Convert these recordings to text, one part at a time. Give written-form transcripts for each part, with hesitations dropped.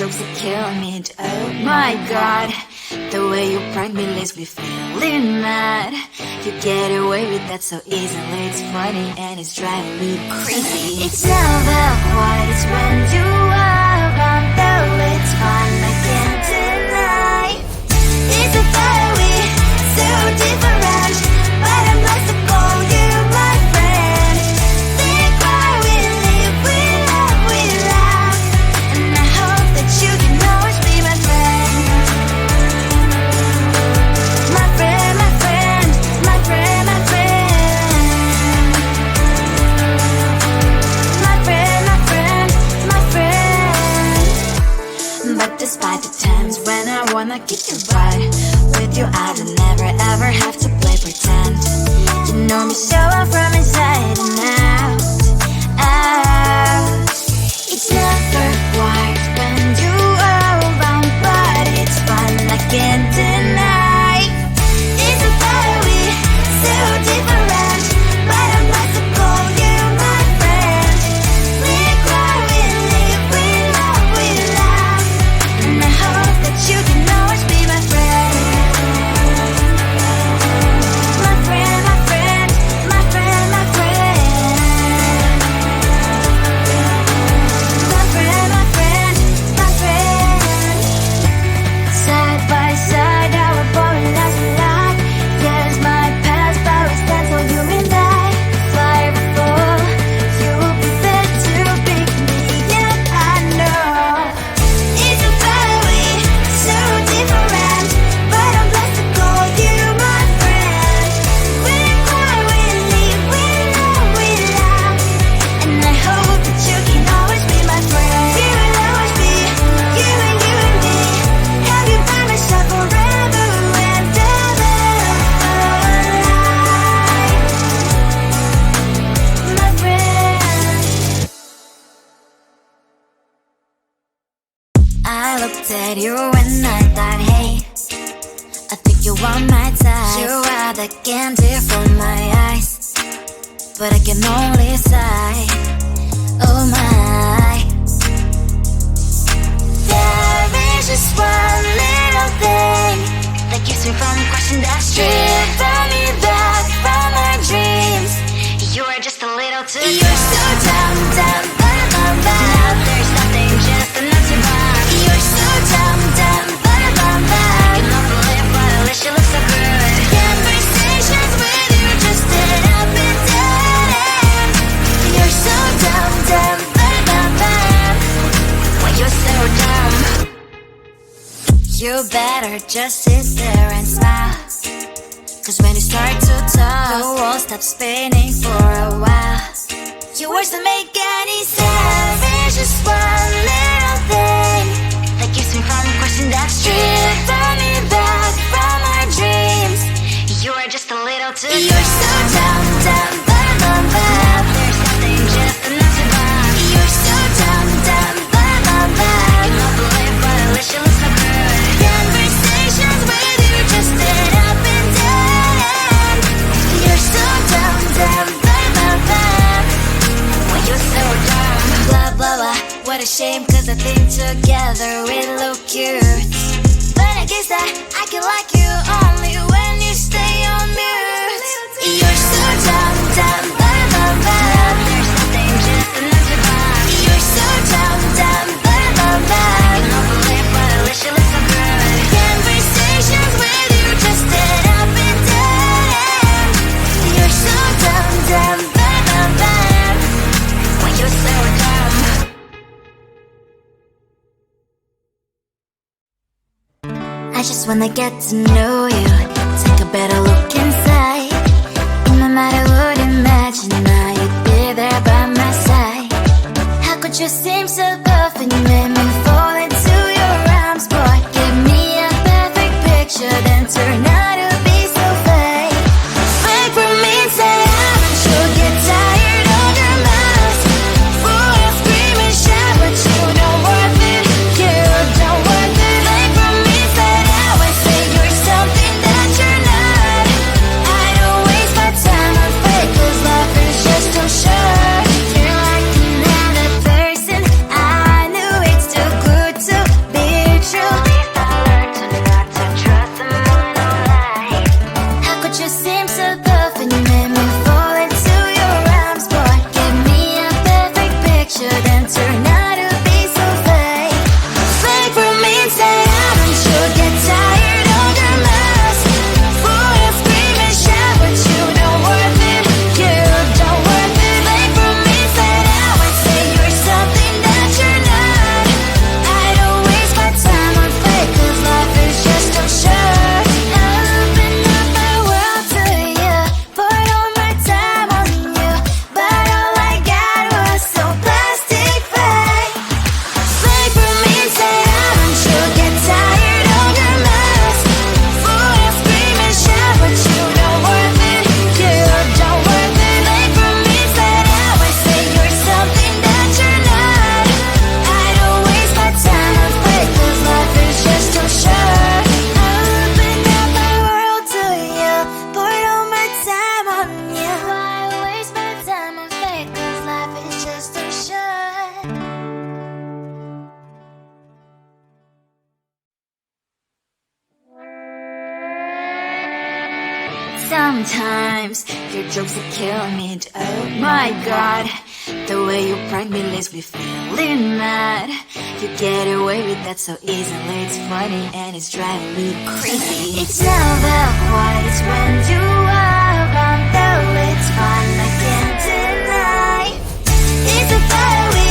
jokes are killing me. Oh my god, the way you prank me leaves me feeling mad. You get away with that so easily. It's funny and it's driving me crazy. It's never quite, it's when you are around, though it's fun, I can't deny. It's a fiery, so different, but I'm blessed to call you my friend. Think why we live, we laugh, and I hope that you can always be my friend. My friend, my friend, my friend, my friend. My friend, my friend, my friend. But despite the times when I wanna kick your butt, with you I don't never ever have to play pretend. You know me so well from inside and out, out. It's never quiet when you are around, but it's fun, I can't deny. It's a fiery, so different, but I must call you my friend. We cry, we live, we love, and I hope that you can always be my friend. My friend, my friend, my friend, my friend. My friend, my friend, my friend. Side by side, our body lies a lot. Yes, my past, but we stand so you and I. Fly before you will be there to pick me up, I know. It's a fiery, so different, but I'm blessed to call you my friend. We cry, we live, we love, and I hope that you can always be my friend. You will always be, you and me. Have you by my side forever and ever. My friend. I looked at you and I thought, hey, I think you are my type. You are the candy from my eyes, but I can only sigh. Oh my. There is just one little thing that keeps me from crossing that street. Bring me back from my dreams. You are just a little too good. You're so dumb, dumb, now there's nothing, just enough to buy. You're so dumb, dumb, I cannot believe, but at least you look so good. Conversations with you just end up in dead end. You're so dumb, when you're so dumb. You better just sit there and smile, 'cause when you start to talk, the world stops spinning for a while. Your words don't make any sense. There's just one little thing that keeps me from crossing that street. Bring me back from our dreams. You are just a little too good. You're so dumb, there's nothing, just enough to buy. You're so dumb, I cannot believe, but at least you look so good. Conversations with you just end up in dead end. You're so dumb, when you're so dumb. Blah, blah, blah, what a shame, 'cause I think together we look cute. But I guess that I can like you only when you stay on mute. You're so dumb, there's nothing, just enough to buy. You're so dumb, I cannot believe, but at least you look so good. Conversations with you just end up in dead end. You're so dumb, when you're so dumb. I just wanna get to know you, take a better look inside. No matter what, imagine now you'd be there by my side. How could you seem so tough and you made me fall into your arms, boy? Give me a perfect picture, then turn out to be so fake. Fake for me, say you'll get tired of your mouth. Full of scream and shout, but you don't worth it. You don't worth it. Fake for me, say I say you're something that you're not. Sometimes your jokes are killing me. Oh my god, the way you prank me leaves me feeling mad. You get away with that so easily. It's funny and it's driving me crazy. It's never quiet, it's when you are around. Though it's fun, I can't deny. It's a fiery,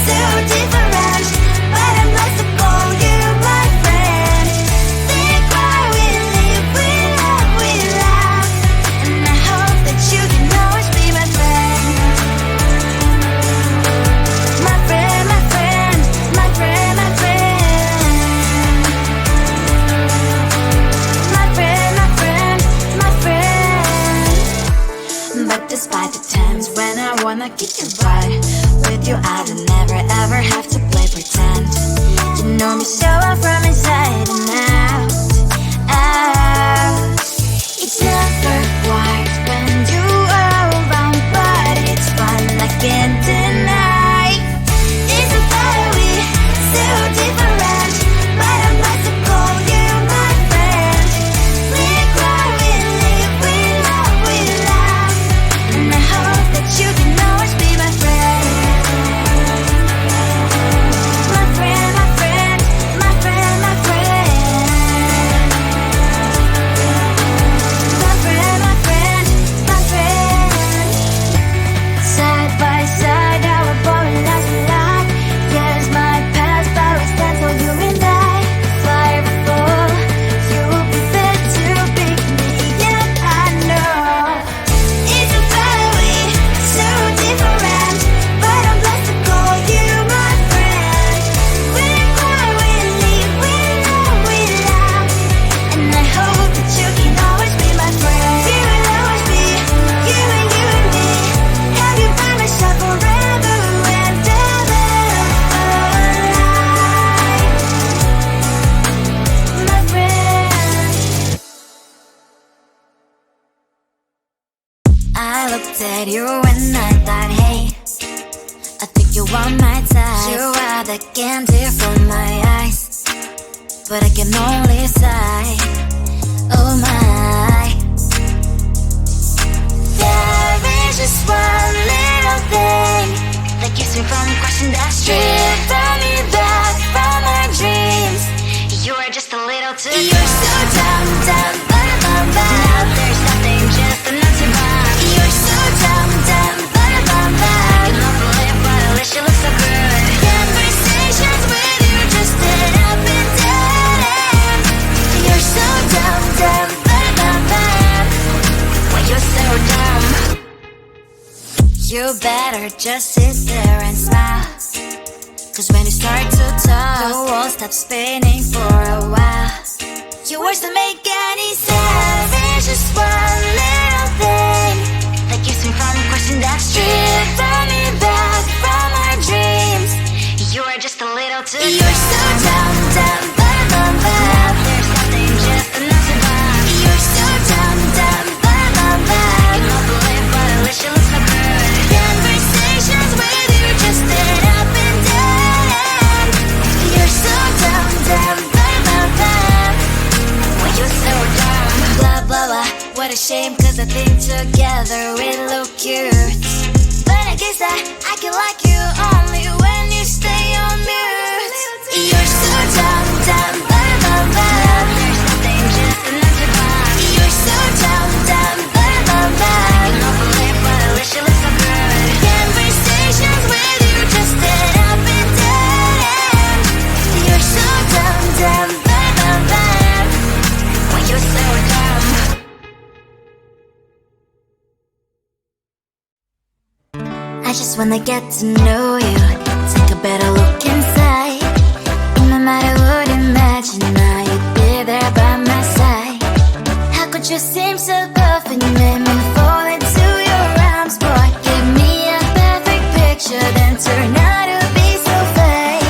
so different, but I must have called you my friend. Think why we live, we love, we laugh, and I hope that you can always be my friend. My friend, my friend, my friend, my friend. My friend, my friend, my friend. But despite the times when I wanna kick your butt, with you I don't never ever have to play pretend. You know me so well from inside and out, out. It's never quiet when you are around, but it's fun, I can't deny. It's a fiery, so different, but I must have called you my friend. We cry, we live, we love, we laugh, and I hope that you can always be my friend. My friend, my friend, my friend, my friend. My friend, my friend, my friend. Side by side, our body lasts a lot. Yes, my past always stands for you and I. Fly before you'll be there to pick me up, I know. It's a fiery, so different, but I'm blessed to call you my friend. We cry, we live, we love, we laugh, and I hope that you can always be my friend. You will always be, you and me. Have you by my side forever and ever, my friend. I looked at you and I thought, hey, I think you want my type. You are the candy from my eyes, but I can only sigh. Oh my. There is just one little thing that keeps me from crossing that street. Drive me back from my dreams. You are just a little too close. You're so dumb, dumb, bum, now there's nothing, just enough to bomb. You're so dumb, dumb, bum. You love to live, but at least you look so good. Conversations with you just end up in dead end. You're so dumb, dumb, bum. Why you're so dumb? You better just sit there and smile, 'cause when you start to talk, the world stops spinning for a while. Your words don't make any sense. There's just one little thing that keeps me from crossing that street. Drive me back from my dreams. You are just a little too close. You're so dumb, dumb, bum. Now there's nothing, just enough to bomb. You're so dumb, dumb, bum. You love to live, but at least you look so good. Conversations with you just end up in dead end. You're so dumb, dumb, bum. Why you're so dumb? Blah, blah, blah. What a shame, 'cause I think together we look cute. But I guess I can like you only when you stay on mute. You're so dumb, dumb, bum. There's nothing, just enough to bomb. You're so dumb, dumb, bum. You love to live, but at least you look so good. Conversations with you just end up in dead end. You're so dumb, dumb, bum. Why you're so dumb? I just wanna get to know you, take a better look inside. And no matter what, imagine now you'd be there by my side. How could you seem so good when you made me fall into your arms, boy? Give me a perfect picture, then turn out to be so fake.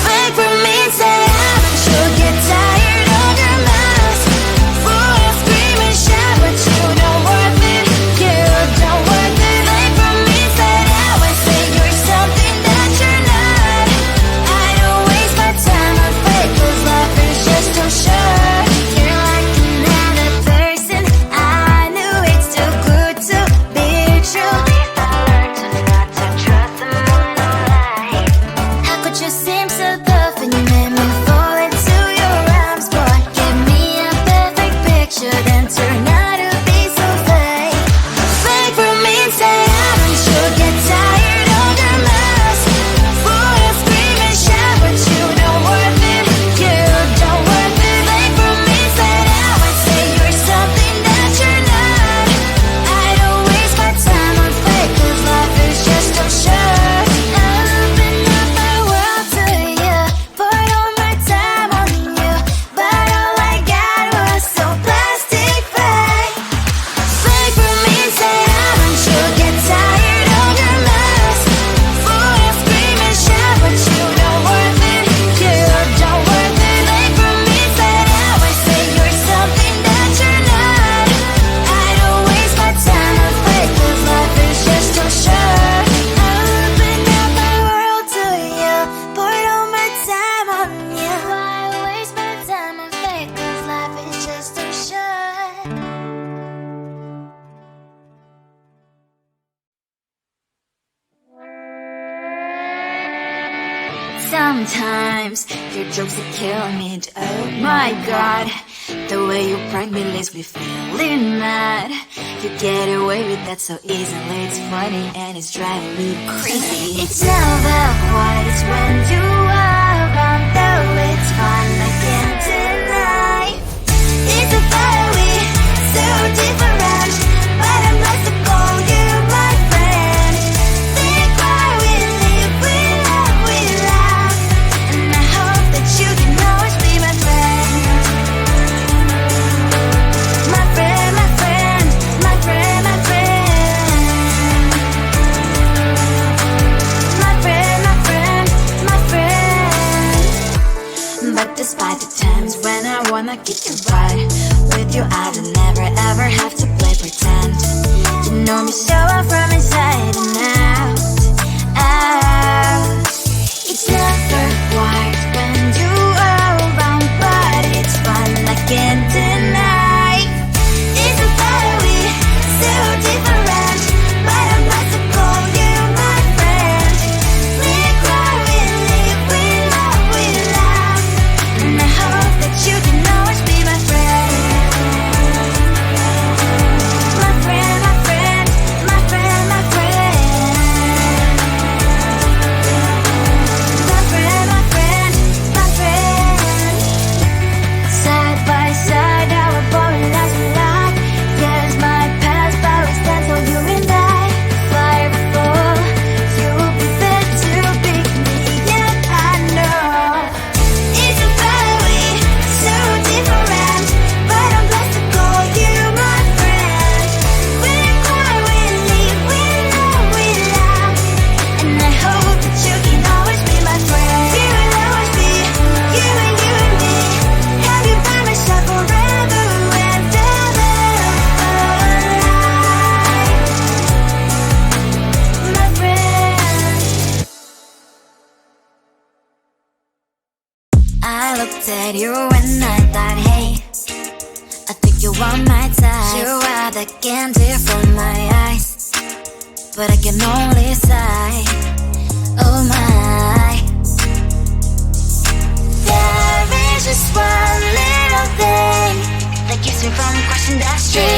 Fake for me, say haven't you get tired of your mouth? Full of scream and shout, but you don't worth it. You don't worth it. Fake for me, say that when say you're something that you're not. I don't waste my time on fake, 'cause life is just too short. You're like another person I Sometimes your jokes are killing me. Oh my god, the way you prank me leaves me feeling mad. You get away with that so easily. It's funny and it's driving me crazy. It's never quiet, it's when you are around. Though it's fun, I can't deny. It's a fiery, so different, but I'm blessed to call you my friend. We cry, we live, we love, we laugh, and I hope that you can always be my friend. My friend, my friend, my friend, my friend. My friend, my friend, my friend. But despite the times when I wanna get you right, with you I don't never ever have to play pretend. You know me so well from inside and out, out. It's never quiet when you are around, but it's fun, I can't deny. It's a fiery, so different, but I'm about to call you my friend. We cry, we live, we love, we laugh, and I hope that you can always be my friend. My friend, my friend, my friend, my friend. My friend, my friend, my friend. Side by side, our boring lives we like. Yes, my past, but we stand so you and I. Fire before you'll be there to pick me, yet I know it's a fiery, so different, but I'm blessed to call you my friend. We cry, we live, we love, we laugh, and I hope that you can always be my friend. You will always be you and me. Have you by my side forever and ever. My friend. I looked at you and I thought, hey, I think you want my time. You are the candy from my eyes, but I can only sigh. Oh my. There is just one little thing that keeps me from crossing that street.